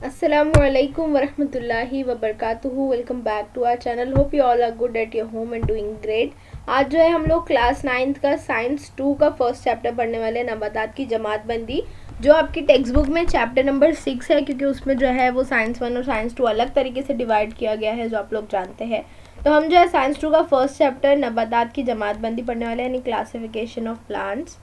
Assalamualaikum warahmatullahi wabarakatuh। Welcome back to our channel. Hope you all are good at your home and doing great. आज जो है हम लोग class 9th का science 2 का first chapter पढ़ने वाले हैं, नबातात की जमातबंदी, जो आपकी टेक्स्ट बुक में चैप्टर नंबर 6 है, क्योंकि उसमें जो है वो साइंस 1 और साइंस 2 अलग तरीके से डिवाइड किया गया है, जो आप लोग जानते हैं। तो हम जो है साइंस 2 का फर्स्ट चैप्टर नबातात की जमातबंदी पढ़ने वाले हैं, यानी क्लासिफिकेशन ऑफ प्लांट्स।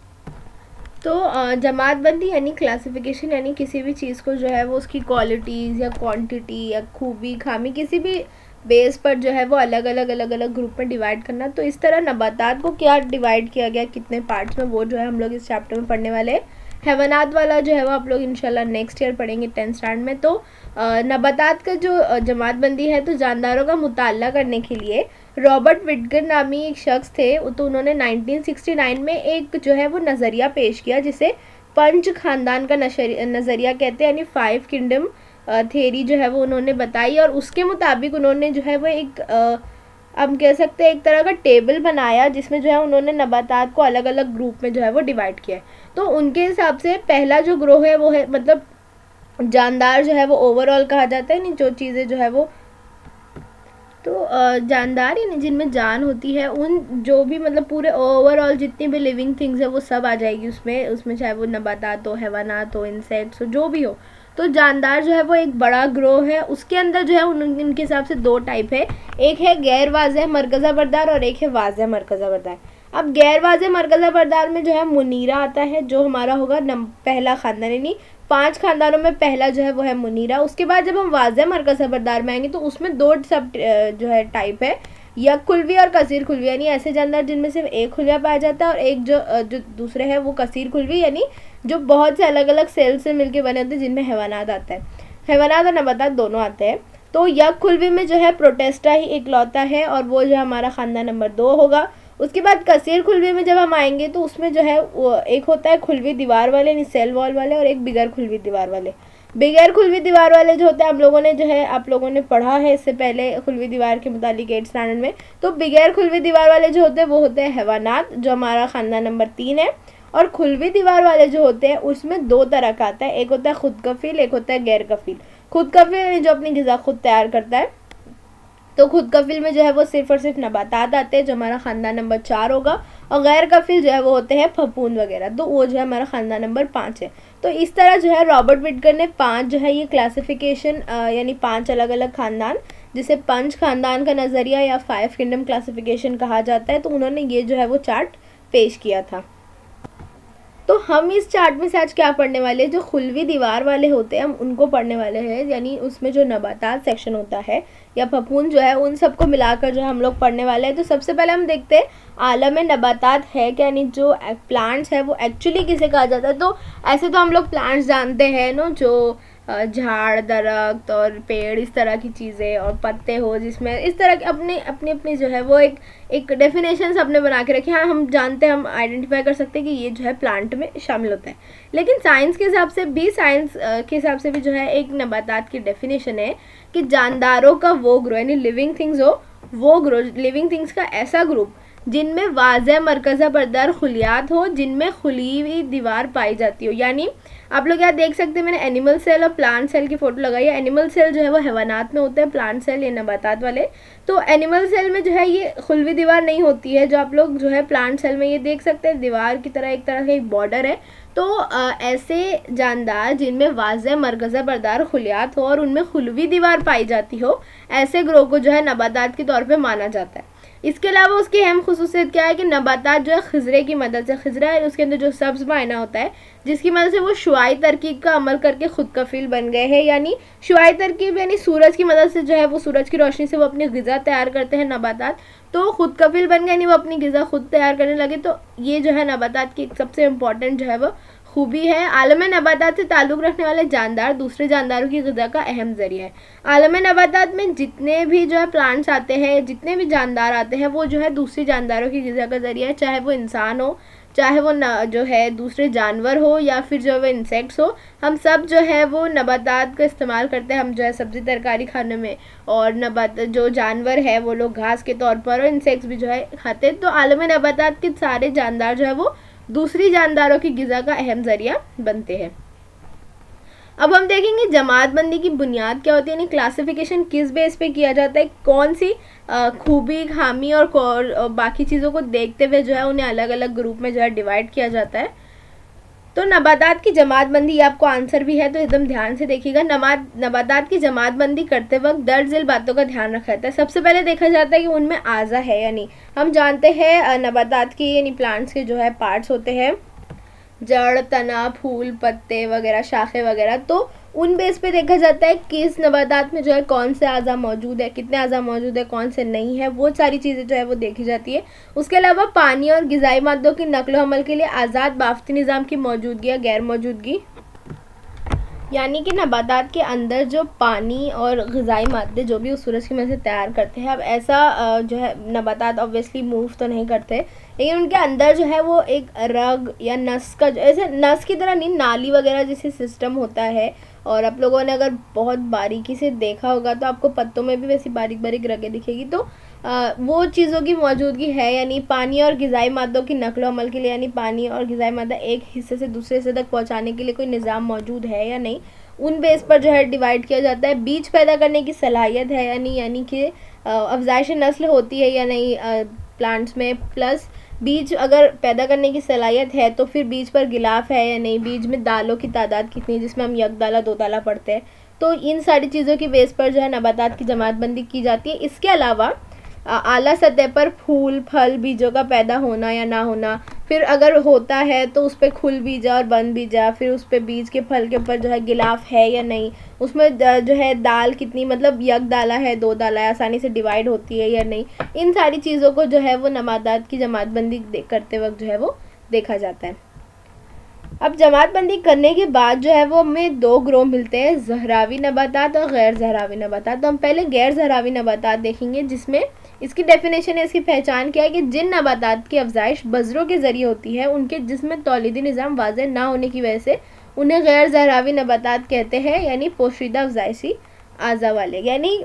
तो जमातबंदी यानी क्लासिफिकेशन, यानी किसी भी चीज़ को जो है वो उसकी क्वालिटीज़ या क्वांटिटी या खूबी खामी किसी भी बेस पर जो है वो अलग अलग ग्रुप में डिवाइड करना। तो इस तरह नबातात को क्या डिवाइड किया गया, कितने पार्ट्स में, वो जो है हम लोग इस चैप्टर में पढ़ने वाले हैं। हैवानात वाला जो है वो आप लोग इंशाल्लाह नेक्स्ट ईयर पढ़ेंगे 10th स्टैंडर्ड में। तो नबातात का जो जमातबंदी है, तो जानदारों का मुताला करने के लिए रॉबर्ट विटगन नामी एक शख्स थे। तो उन्होंने 1969 में एक जो है वो नज़रिया पेश किया, जिसे पंच खानदान का नज़रिया कहते हैं, यानी 5 किंगडम थेरी जो है वो उन्होंने बताई। और उसके मुताबिक उन्होंने जो है वो एक हम कह सकते हैं एक तरह का टेबल बनाया, जिसमें जो है उन्होंने नबातात को अलग अलग ग्रुप में जो है वो डिवाइड किया है। तो उनके हिसाब से पहला जो ग्रोह है वो है, मतलब जानदार जो है वो ओवरऑल कहा जाता है, नहीं जो चीज़ें जो है वो, तो जानदार यानी जिनमें जान होती है, उन जो भी मतलब पूरे ओवरऑल जितनी भी लिविंग थिंग्स है वो सब आ जाएगी उसमें चाहे वो नबातात हो, हैवानात हो, इंसेक्ट्स हो, जो भी हो। तो जानदार जो है वो एक बड़ा ग्रोह है। उसके अंदर जो है उनके हिसाब से 2 टाइप है, एक है गैर वाज़ेह मरकज़ा बरदार और एक है वाज़ेह मरकज़ा बरदार। अब गैर वाज़ेह मरकज़ा बरदार में जो है मुनीरा आता है, जो हमारा होगा पहला खानदान, यानी 5 खानदानों में पहला जो है वो है मुनीरा। उसके बाद जब हम वाज़ेह मरकज़ बरदार में आएंगे तो उसमें 2 सब जो है टाइप है, या खुलवी और कसीर खुलवी, यानी ऐसे जानदार जिनमें सिर्फ एक खुलिया पाया जाता है, और एक जो दूसरे है वो कसीर खुलवी, यानी जो बहुत से अलग अलग सेल से मिलकर बने होते हैं, जिनमें हैवानात आता है। हैवानात और नबातात दोनों आते हैं। तो यक खुलवी में जो है प्रोटेस्टा ही इकलौता है, और वो जो हमारा खानदान नंबर 2 होगा। उसके बाद कसीर खुलवी में जब हम आएंगे तो उसमें जो है वो एक होता है खुलवी दीवार वाले, यानी सेल वॉल वाले, और एक बिगर खुलवी दीवार वाले। बिगर खुलवी दीवार वाले जो होते हैं, हम लोगों ने जो है आप लोगों ने पढ़ा है इससे पहले खुलवी दीवार के मुतालिक 8th स्टैंडर्ड में। तो बिगर खुलवी दीवार वाले जो होते हैं वो होते हैं हैवानात, जो हमारा खानदान नंबर 3 है। और खुलवी दीवार वाले जो होते हैं उसमें 2 तरह का आता है, एक होता है खुद कफील, एक होता है गैर कफील। खुद कफील जो अपनी ग़िज़ा खुद तैयार करता है, तो खुद कफिल में जो है वो सिर्फ और सिर्फ नबातात आते हैं, जो हमारा खानदान नंबर 4 होगा। और गैर कफिल जो है वो होते हैं फफूंद वगैरह, तो वो जो है हमारा खानदान नंबर 5 है। तो इस तरह जो है रॉबर्ट विटकर ने 5 जो है ये क्लासिफिकेशन, यानी 5 अलग अलग खानदान, जिसे पंच खानदान का नज़रिया या 5 किंगडम क्लासिफिकेशन कहा जाता है, तो उन्होंने ये जो है वो चार्ट पेश किया था। तो हम इस चार्ट में से आज क्या पढ़ने वाले हैं, जो खुलवी दीवार वाले होते हैं हम उनको पढ़ने वाले हैं, यानी उसमें जो नबातात सेक्शन होता है या फफूंद जो है, उन सबको मिलाकर जो हम लोग पढ़ने वाले हैं। तो सबसे पहले हम देखते हैं आलम नबातात है क्या, यानी जो प्लांट्स है वो एक्चुअली किसे कहा जाता है। तो ऐसे तो हम लोग प्लांट्स जानते हैं ना, जो झाड़, दरख्त और पेड़, इस तरह की चीज़ें, और पत्ते हो जिसमें इस तरह की अपनी जो है वो एक डेफिनेशन सबने बना के रखी। हाँ, हम जानते हैं, हम आइडेंटिफाई कर सकते हैं कि ये जो है प्लांट में शामिल होता है। लेकिन साइंस के हिसाब से भी जो है एक नबातात की डेफिनेशन है कि जानदारों का वो ग्रो, यानी लिविंग थिंग्स हो वो ग्रो, लिविंग थिंग्स का ऐसा ग्रुप जिनमें वाज़ेह मरकज़ा बरदार खुलियात हो, जिनमें खुली हुई दीवार पाई जाती हो। यानी आप लोग यहाँ देख सकते हैं, मैंने एनिमल सेल और प्लांट सेल की फ़ोटो लगाई है। एनिमल सेल जो है वो हैवानात में होता है, प्लांट सेल ये नबातात वाले। तो एनिमल सेल में जो है ये खुलवी दीवार नहीं होती है, जो आप लोग जो है प्लांट सेल में ये देख सकते हैं, दीवार की तरह एक तरह का एक बॉर्डर है। तो ऐसे जानदार जिनमें वाज़ेह मरकज़ा बरदार खुलियात हो और उनमें खुलवी दीवार पाई जाती हो, ऐसे ग्रोह को जो है नबातात के तौर पर माना जाता है। इसके अलावा उसकी अहम खुसूसियत क्या है कि नबातात जो है खिजरे की मदद से, खिजरा है उसके अंदर जो सब्ज़ मायना होता है, जिसकी मदद से वो शुआई तरकीब का अमल करके खुद कफील बन गए हैं। यानी शुआई तरकीब यानी सूरज की मदद से जो है वो, सूरज की रोशनी से वो अपनी ग़िज़ा तैयार करते हैं नबातात, तो खुद कफील बन गए, यानी वो अपनी ग़िज़ा खुद तैयार करने लगे। तो ये जो है नबातात की सबसे इम्पॉर्टेंट जो है वो खूबी है। आलम नबातात से ताल्लुक़ रखने वाले जानदार दूसरे जानदारों की ग़िज़ा का अहम ज़रिया है। आलम नबातात में जितने भी जो है प्लांट्स आते हैं, जितने भी जानदार आते हैं, वो जो है दूसरी जानदारों की ग़िज़ा का ज़रिया है, चाहे वो इंसान हो, चाहे वो जो है दूसरे जानवर हो, या फिर जो है वो इंसेक्ट्स हो। हम सब जो है वो नबातात का इस्तेमाल करते हैं, हम जो है सब्ज़ी तरकारी खाने में, और जो जानवर है वो लोग घास के तौर पर, और इंसेक्ट्स भी जो है खाते हैं। तो आलम नबातात के सारे जानदार जो है वो दूसरी जानदारों की ग़िज़ा का अहम ज़रिया बनते हैं। अब हम देखेंगे जमात बंदी की बुनियाद क्या होती है, यानी क्लासिफिकेशन किस बेस पे किया जाता है, कौन सी खूबी खामी और बाकी चीज़ों को देखते हुए जो है उन्हें अलग अलग ग्रुप में जो है डिवाइड किया जाता है। तो नबातात की जमात बंदी, ये आपको आंसर भी है तो एकदम ध्यान से देखिएगा। नबातात की जमात बंदी करते वक्त दर्ज झेल बातों का ध्यान रखा जाता है। सबसे पहले देखा जाता है कि उनमें आज़ा है, यानी हम जानते हैं नबातात की यानी प्लांट्स के जो है पार्ट्स होते हैं, जड़, तना, फूल, पत्ते वगैरह, शाखे वगैरह। तो उन बेस पे देखा जाता है किस नबातात में जो है कौन से आज़ा मौजूद है, कितने आज़ा मौजूद है, कौन से नहीं है, वो सारी चीज़ें जो है वो देखी जाती है। उसके अलावा पानी और ग़िज़ाई मादों की नकलो हमल के लिए आज़ाद बाफ्ती निज़ाम की मौजूदगी या गैर मौजूदगी, यानी कि नबातात के अंदर जो पानी और ग़िज़ाई मादे जो भी उस सूरज की वजह से तैयार करते हैं। अब ऐसा जो है नबातात ऑब्वियसली मूव तो नहीं करते, लेकिन उनके अंदर जो है वो एक रग या नस का, ऐसे नस की तरह नहीं, नाली वगैरह जैसे सिस्टम होता है। और आप लोगों ने अगर बहुत बारीकी से देखा होगा तो आपको पत्तों में भी वैसी बारीक बारीक रगें दिखेगी। तो वो चीज़ों की मौजूदगी है, यानी पानी और ग़िज़ाई मादों की नकलो अमल के लिए, यानी पानी और ग़िज़ाई मादा एक हिस्से से दूसरे हिस्से तक पहुंचाने के लिए कोई निज़ाम मौजूद है या नहीं, उन बेस पर जो है डिवाइड किया जाता है। बीज पैदा करने की सलाहियत है, यानी कि अफजाइश नस्ल होती है या नहीं प्लांट्स में, प्लस बीज अगर पैदा करने की सलाहियत है तो फिर बीज पर गिलाफ है या नहीं, बीज में दालों की तादाद कितनी है, जिसमें हम यकदाला दो दाला पढ़ते हैं। तो इन सारी चीज़ों की बेस पर जो है नबातात की जमात बंदी की जाती है। इसके अलावा आला सतह पर फूल, फल, बीजों का पैदा होना या ना होना, फिर अगर होता है तो उस पर खुल बीजा और बंद बीजा, फिर उस पर बीज के फल के ऊपर जो है गिलाफ है या नहीं, उसमें जो है दाल कितनी, मतलब यक दाला है, दो दाला है, आसानी से डिवाइड होती है या नहीं, इन सारी चीज़ों को जो है वो नबातात की जमात बंदी करते वक्त जो है वो देखा जाता है। अब जमात बंदी करने के बाद जो है वो हमें दो ग्रोह मिलते हैं, ज़हरावी नबातात और गैर ज़हरावी नबातात। तो हम पहले गैर ज़हरावी नबातात देखेंगे, जिसमें इसकी डेफिनेशन है, इसकी पहचान क्या है कि जिन नबातात की अफजाइश बज़रों के ज़रिए होती है, उनके जिसमें तौलीदी निज़ाम वाज़ेह ना होने की वजह से उन्हें गैर ज़हरावी नबातात कहते हैं, यानी पोशीदा अफजाइशी आज़ा वाले। यानी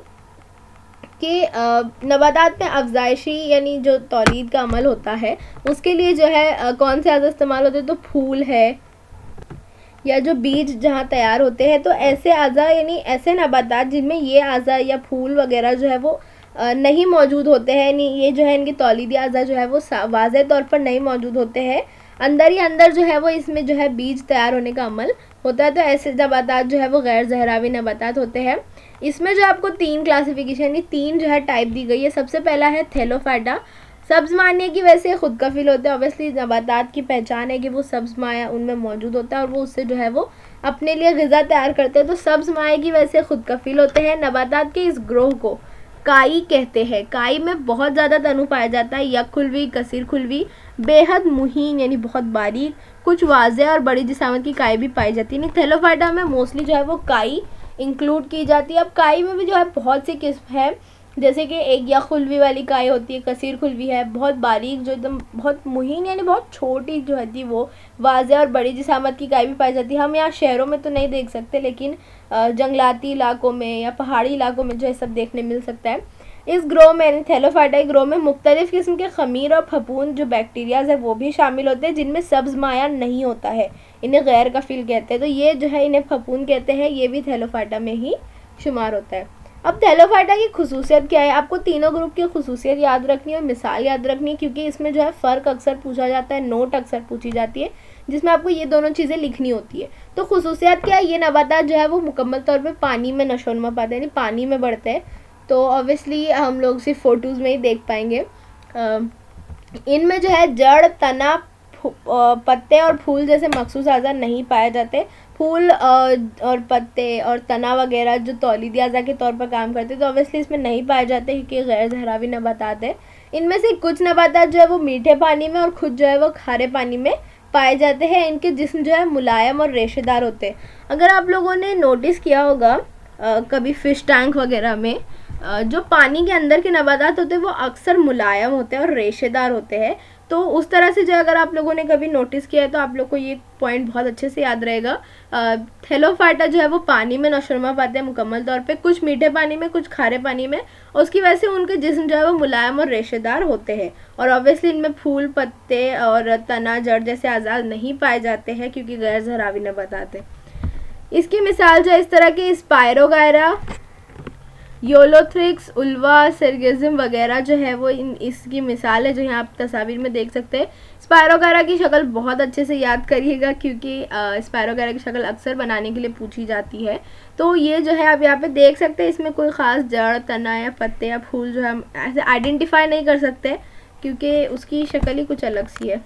कि नबातात में अफजाइशी यानी जो तौलीद का अमल होता है उसके लिए जो है कौन से आज़ा इस्तेमाल होते हैं, तो फूल है या जो बीज जहाँ तैयार होते हैं। तो ऐसे आज़ा यानी ऐसे नबातात जिनमें ये आज़ा या फूल वगैरह जो है वो नहीं मौजूद होते हैं, यानी ये जो है इनकी तौलीदी आज़ा जो है वो वाज़ेह तौर पर नहीं मौजूद होते हैं, अंदर ही अंदर जो है वो इसमें जो है बीज तैयार होने का अमल होता है। तो ऐसे नबातात जो है वो गैर ज़हरावी नबातात होते हैं। इसमें जो आपको तीन क्लासिफिकेशन यानी तीन जो है टाइप दी गई है। सबसे पहला है थैलोफाइटा, सब्ज़ माया की वजह से खुद कफिल होते हैं। ऑब्वियसली नबातात की पहचान है कि वो सब्ज़ माया उनमें मौजूद होता है और वो उससे जो है वो अपने लिए ग़िज़ा तैयार करते हैं। तो सब्ज़ माया की वजह से खुद कफिल होते हैं। नबातात के इस ग्रोह को काई कहते हैं। काई में बहुत ज़्यादा तनु पाया जाता है, यक खुलवी, कसीर खुलवी, बेहद मुहीन यानी बहुत बारीक, कुछ वाज़ेह और बड़ी जिसामत की काई भी पाई जाती है। थैलोफाइटा में मोस्टली जो है वो काई इंक्लूड की जाती है। अब काई में भी जो है बहुत सी किस्म है, जैसे कि एक यक खुलवी वाली काई होती है, कसीर खुलवी है, बहुत बारीक जो एकदम बहुत मुहीन यानी बहुत छोटी जो है थी, वो वाज़ेह और बड़ी जिसामत की काई भी पाई जाती है। हम यहाँ शहरों में तो नहीं देख सकते, लेकिन जंगलाती इलाकों में या पहाड़ी इलाकों में जो है सब देखने मिल सकता है। इस ग्रोह में यानी थैलोफाइटा ग्रोह में मुख्तलिफ़ किस्म के खमीर और फफूंद जो बैक्टीरियाज है वो भी शामिल होते हैं, जिनमें सब्ज़ माया नहीं होता है, इन्हें गैर कफिल कहते हैं। तो ये जो है इन्हें फफूंद कहते हैं, ये भी थैलोफाइटा में ही शुमार होता है। अब थैलोफाइटा की खुसूसियत क्या है, आपको तीनों ग्रुप की खुसूसियत याद रखनी है और मिसाल याद रखनी है, क्योंकि इसमें जो है फ़र्क अक्सर पूछा जाता है, नोट अक्सर पूछी जाती है, जिसमें आपको ये दोनों चीज़ें लिखनी होती है। तो खुसूसियत क्या है, ये नबातात जो है वो मुकम्मल तौर पे पानी में नशोनमा पाते हैं, यानी पानी में बढ़ते हैं। तो ऑब्वियसली हम लोग सिर्फ फ़ोटोज़ में ही देख पाएंगे। इनमें जो है जड़, तना, पत्ते और फूल जैसे मखसूस अज़ा नहीं पाए जाते। फूल और पत्ते और तना वगैरह जो तौलीदी अज़ा के तौर पर काम करते हैं, तो ऑब्वियसली इसमें नहीं पाए जाते क्योंकि गैर ज़हरावी नबातात है। इनमें से कुछ नबातात जो है वो मीठे पानी में और खुद जो है वो खारे पानी में पाए जाते हैं। इनके जिस्म जो है मुलायम और रेशेदार होते हैं। अगर आप लोगों ने नोटिस किया होगा कभी फ़िश टैंक वगैरह में जो पानी के अंदर के नबातात होते हैं वो अक्सर मुलायम होते हैं और रेशेदार होते हैं। तो उस तरह से जो अगर आप लोगों ने कभी नोटिस किया है तो आप लोग को ये पॉइंट बहुत अच्छे से याद रहेगा। थैलोफाइटा जो है वो पानी में नशोरमा पाते हैं मुकम्मल तौर पे, कुछ मीठे पानी में, कुछ खारे पानी में, और उसकी वजह से उनके जिस्म जो है वो मुलायम और रेशेदार होते हैं। और ऑब्वियसली इनमें फूल, पत्ते और तना, जड़ जैसे अज़ा नहीं पाए जाते हैं क्योंकि गैर ज़हरावी नबातात है। इसकी मिसाल जो इस तरह के स्पायरोगायरा, योलोथ्रिक्स, उल्वा, सेर्गेजिम वगैरह जो है वो इसकी मिसाल है, जो यहाँ आप तस्वीर में देख सकते हैं। स्पायरोगायरा की शक्ल बहुत अच्छे से याद करिएगा, क्योंकि स्पायरोगायरा की शक्ल अक्सर बनाने के लिए पूछी जाती है। तो ये जो है आप यहाँ पे देख सकते हैं, इसमें कोई ख़ास जड़, तना या पत्ते या फूल जो है हम ऐसे आइडेंटिफाई नहीं कर सकते, क्योंकि उसकी शक्ल ही कुछ अलग सी है।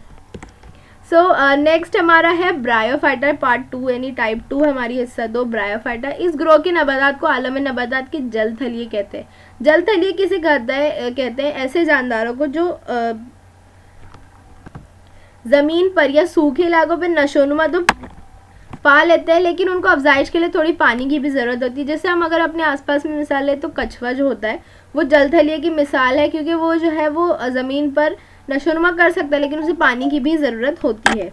सो नेक्स्ट हमारा है ब्रायोफाइटा पार्ट 2, यानी टाइप 2 हमारी हिस्सा 2 ब्रायोफाइटा। इस ग्रोह के नबातात को आलम नबातात के जल थलिए कहते हैं। जल थलिए किसे कहते हैं ऐसे जानदारों को जो ज़मीन पर या सूखे इलाकों पर नशोनुमा तो पा लेते हैं, लेकिन उनको अफजाइश के लिए थोड़ी पानी की भी ज़रूरत होती है। जैसे हम अगर अपने आसपास में मिसाल लें तो कछुआ जो होता है वो जल थलिए की मिसाल है, क्योंकि वो जो है वो ज़मीन पर नशोनुमा कर सकता है, लेकिन उसे पानी की भी ज़रूरत होती है।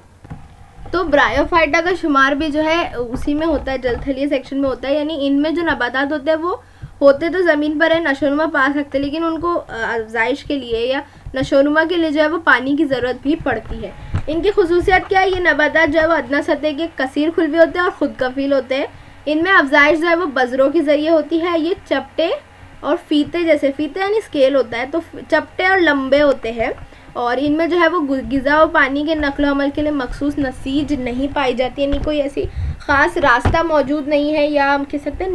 तो ब्रायोफाइटा का शुमार भी जो है उसी में होता है, जल थलिए सेक्शन में होता है। यानी इनमें जो नबातात होते हैं वो होते तो ज़मीन पर है, नशोनुमा पा सकते हैं, लेकिन उनको अफजाइश के लिए या नशोनुमा के लिए जो है वो पानी की ज़रूरत भी पड़ती है। इनकी खुसूसियत क्या है? ये नबातात जो है वो अदना सतह के कसीर खुलवे होते हैं और ख़ुद कफील होते हैं। इनमें अफजाइश जो है वो बज़रों के ज़रिए होती है। ये चपटे और फीते, जैसे फीते यानी स्केल होता है, तो चपटे और लंबे होते हैं। और इनमें जो है वो ग़िज़ा और पानी के नकलो अमल के लिए मखसूस नसीज नहीं पाई जाती, यानी कोई ऐसी ख़ास रास्ता मौजूद नहीं है, या हम कह सकते हैं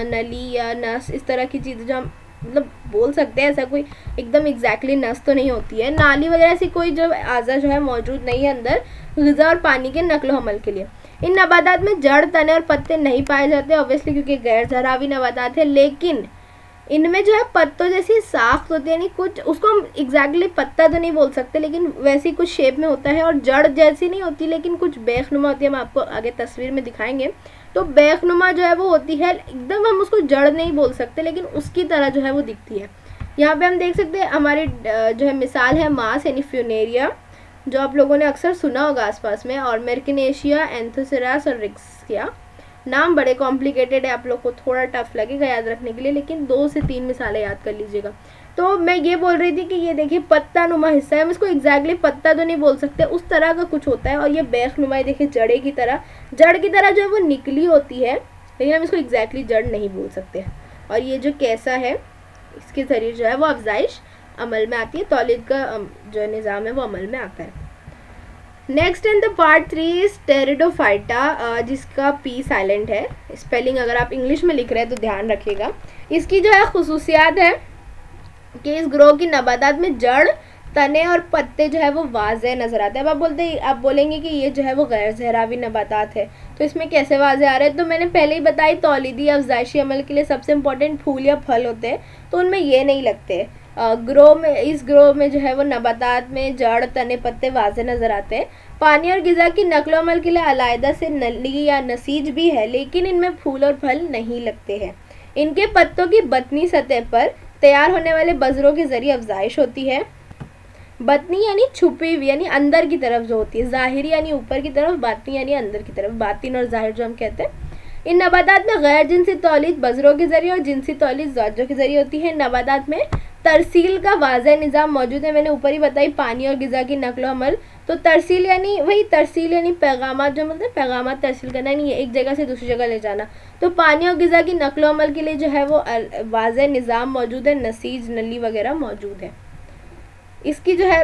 नली या नस, इस तरह की चीज़ें जो हम मतलब बोल सकते हैं। ऐसा कोई एकदम एग्जैक्टली नस तो नहीं होती है, नाली वगैरह ऐसी कोई जो आज़ा जो है मौजूद नहीं है अंदर ग़िज़ा और पानी के नकलो अमल के लिए। इन नबातात में जड़, तने और पत्ते नहीं पाए जाते ऑब्वियसली, क्योंकि गैर ज़हरावी नबातात है। लेकिन इनमें जो है पत्तों जैसी साख्त होती है, यानी कुछ उसको हम एग्जैक्टली पत्ता तो नहीं बोल सकते, लेकिन वैसी कुछ शेप में होता है। और जड़ जैसी नहीं होती, लेकिन कुछ बेखनुमा होती है, हम आपको आगे तस्वीर में दिखाएंगे। तो बेखनुमा जो है वो होती है, एकदम हम उसको जड़ नहीं बोल सकते, लेकिन उसकी तरह जो है वो दिखती है। यहाँ पे हम देख सकते हैं हमारी जो है मिसाल है मास यानी फ्यूनेरिया, जो आप लोगों ने अक्सर सुना होगा आसपास में, और मेर्किनेशिया, एंथोसेरास और रिक्सिया। नाम बड़े कॉम्प्लिकेटेड है, आप लोग को थोड़ा टफ लगेगा याद रखने के लिए, लेकिन 2 से 3 मिसालें याद कर लीजिएगा। तो मैं ये बोल रही थी कि ये देखिए पत्ता नुमा हिस्सा है, हम इसको एग्जैक्टली पत्ता तो नहीं बोल सकते, उस तरह का कुछ होता है। और ये बैख नुमा देखिए जड़ की तरह जो है वो निकली होती है, लेकिन हम इसको एग्जैक्टली जड़ नहीं बोल सकते। और ये जो कैसा है, इसके ज़रिए जो है वो अफजाइश अमल में आती है, तौलीद का जो निज़ाम है वो अमल में आता है। Next in the part 3 is pteridophyta, जिसका पी साइलेंट है। स्पेलिंग अगर आप इंग्लिश में लिख रहे हैं तो ध्यान रखिएगा। इसकी जो है खुसूसियात है कि इस ग्रोह की नबातात में जड़, तने और पत्ते जो है वो वाज़े नज़र आते हैं। अब आप बोलेंगे कि ये जो है वो गैर ज़हरावी नबातात है, तो इसमें कैसे वाज़े आ रहे हैं? तो मैंने पहले ही बताई, तौलीदी अफजाइशी अमल के लिए सबसे इम्पोर्टेंट फूल या फल होते हैं, तो उनमें ये नहीं लगते। इस ग्रोह में जो है वो नबातात में जड़, तने, पत्ते वाज़े नज़र आते हैं। पानी और ग़िज़ा की नकलो अमल के लिए अलहदा से नली या नसीज भी है, लेकिन इनमें फूल और फल नहीं लगते हैं। इनके पत्तों की बतनी सतह पर तैयार होने वाले बज़रों के ज़रिए अफजाइश होती है। बतनी यानी छुपी हुई, यानी अंदर की तरफ जो होती है, ज़ाहिरी यानी ऊपर की तरफ, बातनी यानी अंदर की तरफ, बातिन और ज़ाहिर जो हम कहते हैं। इन नबातात में गैर जिनसी तौलीद बज़रों के ज़रिए और जिनसी तौलीद ज़ौजों के ज़रिए होती है। नबातात में तरसील का वाज़ह निज़ाम मौजूद है, मैंने ऊपर ही बताई, पानी और ग़िज़ा की नकलो अमल। तो तरसील यानी पैगामात, जो मतलब पैगामात तरसील करना, यानी एक जगह से दूसरी जगह ले जाना। तो पानी और ग़िज़ा की नकलो अमल के लिए जो है वो वाज़ह निज़ाम मौजूद है, नसीज, नली वगैरह मौजूद है। इसकी जो है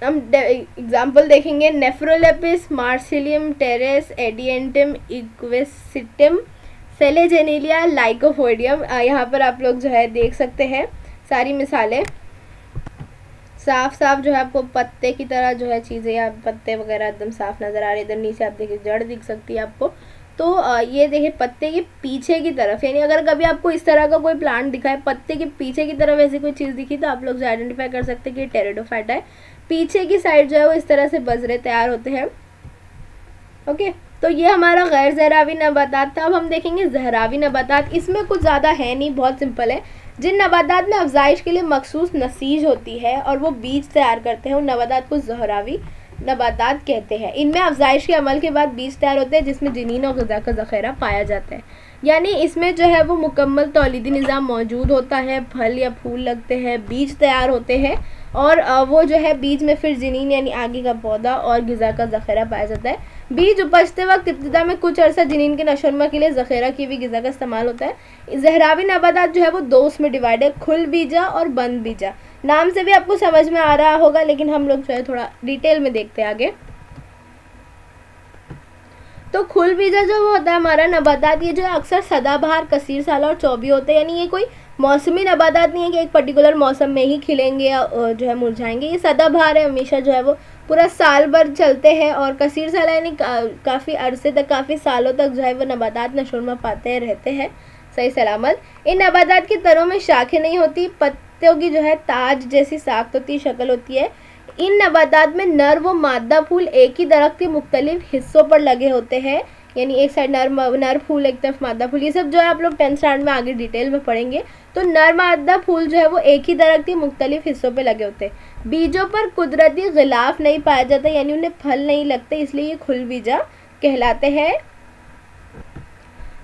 हम एग्जाम्पल देखेंगे, नेफ्रोलेपिस, मार्सिलियम, टेरेस, एडिएंटम, इक्वेसिटम, सेलेजेनिलिया, लाइकोफोडियम। यहाँ पर आप लोग जो है देख सकते हैं सारी मिसालें, साफ जो है आपको पत्ते की तरह जो है चीज़ें, या पत्ते वगैरह एकदम साफ नज़र आ रहे हैं। इधर नीचे आप देखिए जड़ दिख सकती है आपको। तो ये देखिए पत्ते के पीछे की तरफ, यानी अगर कभी आपको इस तरह का कोई प्लांट दिखा है, पत्ते के पीछे की तरफ ऐसी कोई चीज़ दिखी, तो आप लोग जो आइडेंटिफाई कर सकते हैं कि टेरिडोफाइटा है। पीछे की साइड जो है वो इस तरह से बजरे तैयार होते हैं। ओके, तो ये हमारा गैर ज़हरावी नबातात था। अब हम देखेंगे ज़हरावी नबातात। इसमें कुछ ज़्यादा है नहीं, बहुत सिंपल है। जिन नबातात में अफजाइश के लिए मखसूस नसीज होती है और वो बीज तैयार करते हैं, उन नबातात को ज़हरावी नबातात कहते हैं। इनमें अफजाइश के अमल के बाद बीज तैयार होते हैं जिसमें जनीन और ग़िज़ा का ज़ख़ीरा पाया जाता है। यानी इसमें जो है वो मुकम्मल तौलीदी निज़ाम मौजूद होता है, फल या फूल लगते हैं, बीज तैयार होते हैं और वो जो है बीज में फिर जनीन यानी आगे का पौधा और ग़िज़ा का ज़ख़ीरा पाया जाता है। बीज उपजते वक्त इब्तिदा में कुछ अर्सा जनीन के नशोनमा के लिए ज़ख़ीरा की हुई ग़िज़ा का इस्तेमाल होता है। ज़हरावी नबातात जो है वो दो उसमें डिवाइड है, खुल बीजा और बंद बीजा। नाम से भी आपको समझ में आ रहा होगा, लेकिन हम लोग जो है थोड़ा डिटेल में देखते हैं आगे। तो खुल बीजा जो वो होता है हमारा नबातात, ये जो है अक्सर सदाबहार, कसीर साला और चौबी होते हैं। यानी ये कोई मौसमी नबातात नहीं है कि एक पर्टिकुलर मौसम में ही खिलेंगे या जो है मुरझाएंगे। ये सदाबहार है, हमेशा जो है वो पूरा साल भर चलते हैं। और कसीर साला यानी काफ़ी अरसे तक, काफ़ी सालों तक जो है वो नबातात नशोरमा पाते रहते हैं सही सलामत। इन नबातात की तरों में शाखें नहीं होती, पत्तियों की जो है ताज जैसी साख्त होती, शक्ल होती है। इन नबातात में नर व मादा फूल एक ही दरख्त के मुख्तलिफ हिस्सों पर लगे होते हैं। यानी एक साइड नर फूल, एक तरफ मादा फूल। ये सब जो है आप लोग 10th स्टैंडर्ड में आगे डिटेल में पढ़ेंगे। तो नर मादा फूल जो है वो एक ही दरख्त के मुख्तलिफ हिस्सों पे लगे होते हैं। बीजों पर कुदरती गिलाफ नहीं पाया जाता, यानी उन्हें फल नहीं लगते, इसलिए ये खुल बीजा कहलाते हैं।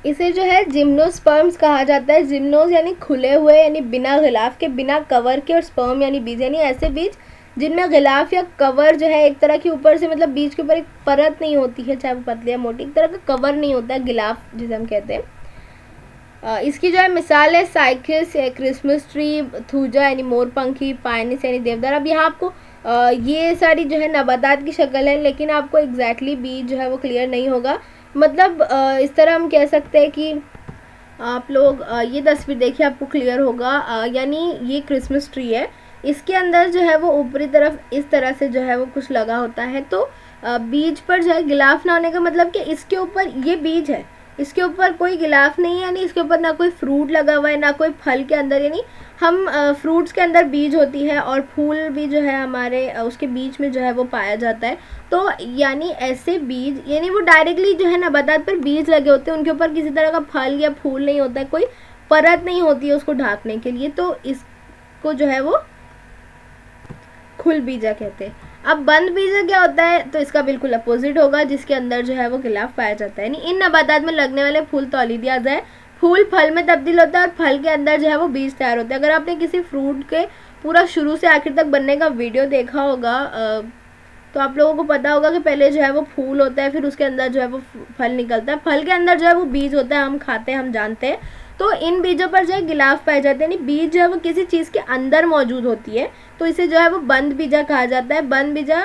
इसे जो है जिम्नोस्पर्म्स कहा जाता है। जिम्नोस यानी खुले हुए, यानी बिना गिलाफ के, बिना कवर के, और स्पर्म यानी बीज यानी ऐसे बीज जिनमें गिलाफ या कवर जो है एक तरह के ऊपर से, मतलब बीज के ऊपर एक परत नहीं होती है, चाहे वो पतली या मोटी, एक तरह का कवर नहीं होता है, गिलाफ जिसे हम कहते हैं। इसकी जो है मिसाल है साइकिस, क्रिसमस ट्री, थूजा यानी मोरपंखी, पाइनिस यानी देवदार। अब यहाँ आपको ये सारी जो है नबातात की शक्ल है, लेकिन आपको एग्जैक्टली बीज जो है वो क्लियर नहीं होगा। मतलब इस तरह हम कह सकते हैं कि आप लोग ये तस्वीर देखिए, आपको क्लियर होगा। यानी ये क्रिसमस ट्री है, इसके अंदर जो है वो ऊपरी तरफ इस तरह से जो है वो कुछ लगा होता है। तो बीज पर जो है गिलाफ ना होने का मतलब कि इसके ऊपर ये बीज है, इसके ऊपर कोई गिलाफ नहीं है, यानी इसके ऊपर ना कोई फ्रूट लगा हुआ है, ना कोई फल के अंदर, यानी हम फ्रूट्स के अंदर बीज होती है और फूल भी जो है हमारे उसके बीच में जो है वो पाया जाता है। तो यानी ऐसे बीज, यानी वो डायरेक्टली जो है नबातात पर बीज लगे होते हैं, उनके ऊपर किसी तरह का फल या फूल नहीं होता है, कोई परत नहीं होती है उसको ढांकने के लिए। तो इसको जो है वो खुल बीजा कहते हैं। अब बंद बीजा क्या होता है, तो इसका बिल्कुल अपोजिट होगा, जिसके अंदर जो है वो गिलाफ पाया जाता है। यानी इन नबातात में लगने वाले फूल तौलीदी अज़ा है, फूल फल में तब्दील होता है और फल के अंदर जो है वो बीज तैयार होता है। अगर आपने किसी फ्रूट के पूरा शुरू से आखिर तक बनने का वीडियो देखा होगा तो आप लोगों को पता होगा कि पहले जो है वो फूल होता है, फिर उसके अंदर जो है वो फल निकलता है, फल के अंदर जो है वो बीज होता है, हम खाते हैं, हम जानते हैं। तो इन बीजों पर जो है गिलाफ पाए जाते हैं, यानी बीज जो है वो किसी चीज़ के अंदर मौजूद होती है, तो इसे जो है वो बंद बीजा कहा जाता है। बंद बीजा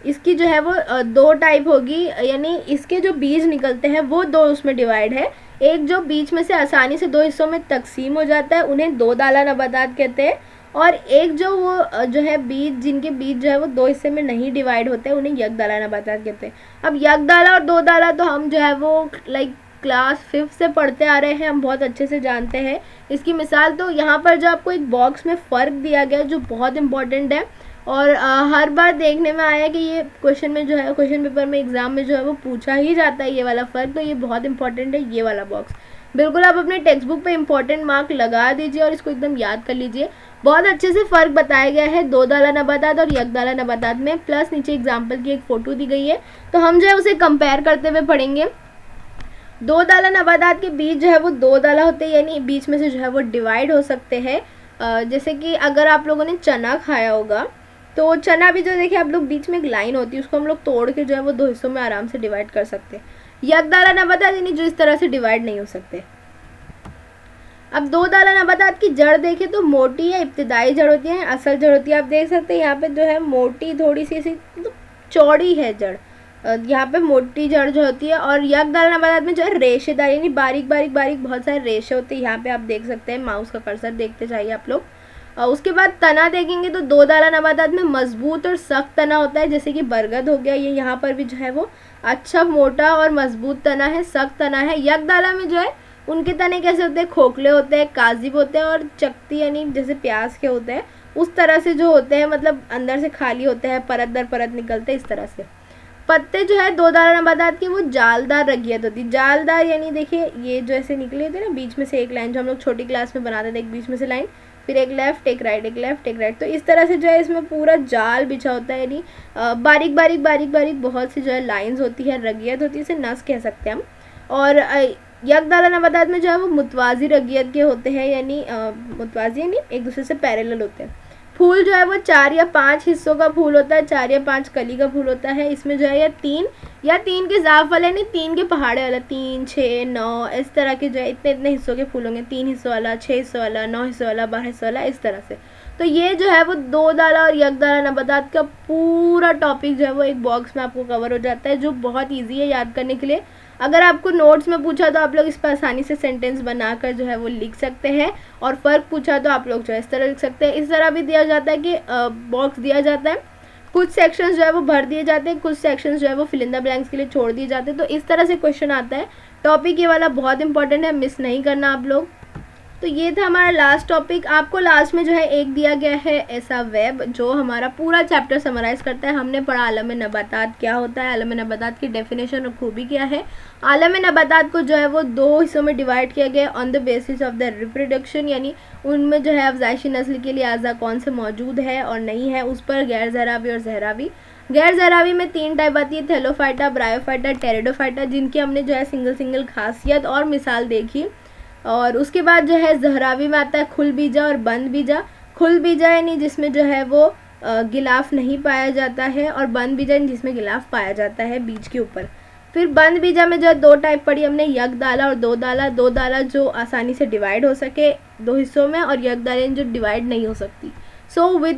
इसकी जो है वो दो टाइप होगी, यानी इसके जो बीज निकलते हैं वो दो उसमें डिवाइड है। एक जो बीच में से आसानी से दो हिस्सों में तकसीम हो जाता है, उन्हें दो दाला नबातात कहते हैं। और एक जो वो जो है बीज, जिनके बीज जो है वो दो हिस्से में नहीं डिवाइड होते हैं, उन्हें यकदाला नबातात कहते हैं। अब यकदाला और दो दाला तो हम जो है वो लाइक क्लास 5 से पढ़ते आ रहे हैं, हम बहुत अच्छे से जानते हैं। इसकी मिसाल तो यहाँ पर जो आपको एक बॉक्स में फ़र्क दिया गया है जो बहुत इंपॉर्टेंट है, और हर बार देखने में आया कि ये क्वेश्चन में जो है, क्वेश्चन पेपर में, एग्ज़ाम में जो है वो पूछा ही जाता है ये वाला फ़र्क। तो ये बहुत इंपॉर्टेंट है, ये वाला बॉक्स बिल्कुल आप अपने टेक्स्ट बुक पे इंपॉर्टेंट मार्क लगा दीजिए और इसको एकदम याद कर लीजिए। बहुत अच्छे से फ़र्क बताया गया है दो दाला नबातात और यकदाला नबातात में, प्लस नीचे एग्जाम्पल की एक फ़ोटो दी गई है, तो हम जो है उसे कंपेयर करते हुए पढ़ेंगे। दो दाला नबातात के बीज जो है वो दो दाला होते हैं, यानी बीच में से जो है वो डिवाइड हो सकते हैं। जैसे कि अगर आप लोगों ने चना खाया होगा, तो चना भी जो देखिए आप लोग बीच में एक लाइन होती है, उसको हम लोग तोड़ के जो है वो दो हिस्सों में आराम से डिवाइड कर सकते हैं। यकदाला नबातात यानी जो इस तरह से डिवाइड नहीं हो सकते। अब दो दाला नबातात की जड़ देखें तो मोटी या इब्तिदाई जड़ होती है, असल जड़ होती है। आप देख सकते हैं यहाँ पे जो है मोटी, थोड़ी सी ऐसी मतलब चौड़ी है जड़, यहाँ पे मोटी जड़ जो होती है। और यकदाला नबातात में जो है रेशेदार, यानी बारीक बारीक बारीक बहुत सारे रेशे होते हैं। यहाँ पे आप देख सकते हैं, माउस का कर्सर देखते जाइए आप लोग। उसके बाद तना देखेंगे तो दो दाला नबातात में मजबूत और सख्त तना होता है, जैसे कि बरगद हो गया, ये यहाँ पर भी जो है वो अच्छा मोटा और मजबूत तना है, सख्त तना है। यकदाला में जो है उनके तने कैसे होते हैं, खोखले होते हैं, काजिब होते हैं और चकती यानी जैसे प्याज के होते हैं उस तरह से जो होते हैं, मतलब अंदर से खाली होते हैं, परत दर परत निकलते हैं इस तरह से। पत्ते जो है दो दाला नबातात की वो जालदार रगियत होती है। जालदार यानी देखिए ये जो ऐसे निकले होते हैं ना बीच में से एक लाइन, जो हम लोग छोटी क्लास में बनाते थे, एक बीच में से लाइन, फिर एक लेफ़्ट एक राइट, एक लेफ़्ट एक राइट। तो इस तरह से जो है इसमें पूरा जाल बिछा होता है, यानी बारीक बारीक बारीक बारीक बहुत सी जो है लाइंस होती है, रगियत होती है, इसे नस कह सकते हैं हम। और यकदाला नबातात में जो है वो मुतवाज़ी रगियत के होते हैं, यानी मुतवाज़ी यानी एक दूसरे से पैरेलल होते हैं। फूल जो है वो 4 या 5 हिस्सों का फूल होता है, 4 या 5 कली का फूल होता है। इसमें जो है या 3 के ज़ाफ वाले, नहीं 3 के पहाड़े वाला, 3, 6, 9 इस तरह के जो है इतने इतने हिस्सों के फूल होंगे, 3 हिस्सों वाला, 6 हिस्सों वाला, 9 हिस्सों वाला, 12 हिस्सों वाला, इस तरह से। तो ये जो है वो 2 दाला और यकदाला नबातात का पूरा टॉपिक जो है वो एक बॉक्स में आपको कवर हो जाता है, जो बहुत ईजी है याद करने के लिए। अगर आपको नोट्स में पूछा तो आप लोग इस पर आसानी से सेंटेंस बनाकर जो है वो लिख सकते हैं, और फ़र्क पूछा तो आप लोग जो है इस तरह लिख सकते हैं। इस तरह भी दिया जाता है कि बॉक्स दिया जाता है, कुछ सेक्शंस जो है वो भर दिए जाते हैं, कुछ सेक्शंस जो है वो फिल इन द ब्लैंक्स के लिए छोड़ दिए जाते हैं। तो इस तरह से क्वेश्चन आता है। टॉपिक ये वाला बहुत इंपॉर्टेंट है, मिस नहीं करना आप लोग। तो ये था हमारा लास्ट टॉपिक। आपको लास्ट में जो है एक दिया गया है ऐसा वेब जो हमारा पूरा चैप्टर समराइज़ करता है। हमने पढ़ा आलम नबातात क्या होता है, आलम नबातात की डेफिनेशन और खूबी क्या है। आलम नबातात को जो है वो 2 हिस्सों में डिवाइड किया गया on the basis of the reproduction, यानी उनमें जो है अफजाइशी नस्ल के लिए अज़ा कौन से मौजूद है और नहीं है, उस पर गैर ज़हरावी और ज़हरावी। गैर ज़हरावी में 3 टाइप आती है, थैलोफाइटा, ब्रायोफाइटा, टेरिडोफाइटा, जिनकी हमने जो है सिंगल सिंगल खासियत और मिसाल देखी। और उसके बाद जो है ज़हरावी में आता है खुल बीजा और बंद बीजा। खुल बीजा यानी जिसमें जो है वो गिलाफ नहीं पाया जाता है, और बंद बीजा यानी जिसमें गिलाफ पाया जाता है बीज के ऊपर। फिर बंद बीजा में जो है 2 टाइप पढ़ी हमने, यकदाला और 2 दाला। 2 दाला जो आसानी से डिवाइड हो सके 2 हिस्सों में, और यकदाला जो डिवाइड नहीं हो सकती। सो विद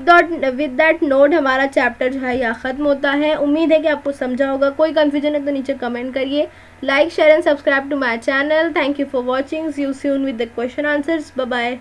दैट नोट हमारा चैप्टर जो है यहाँ ख़त्म होता है। उम्मीद है कि आपको समझा होगा। कोई कन्फ्यूजन है तो नीचे कमेंट करिए। Like share and subscribe to my channel. Thank you for watching. See you soon with the question answers. Bye bye.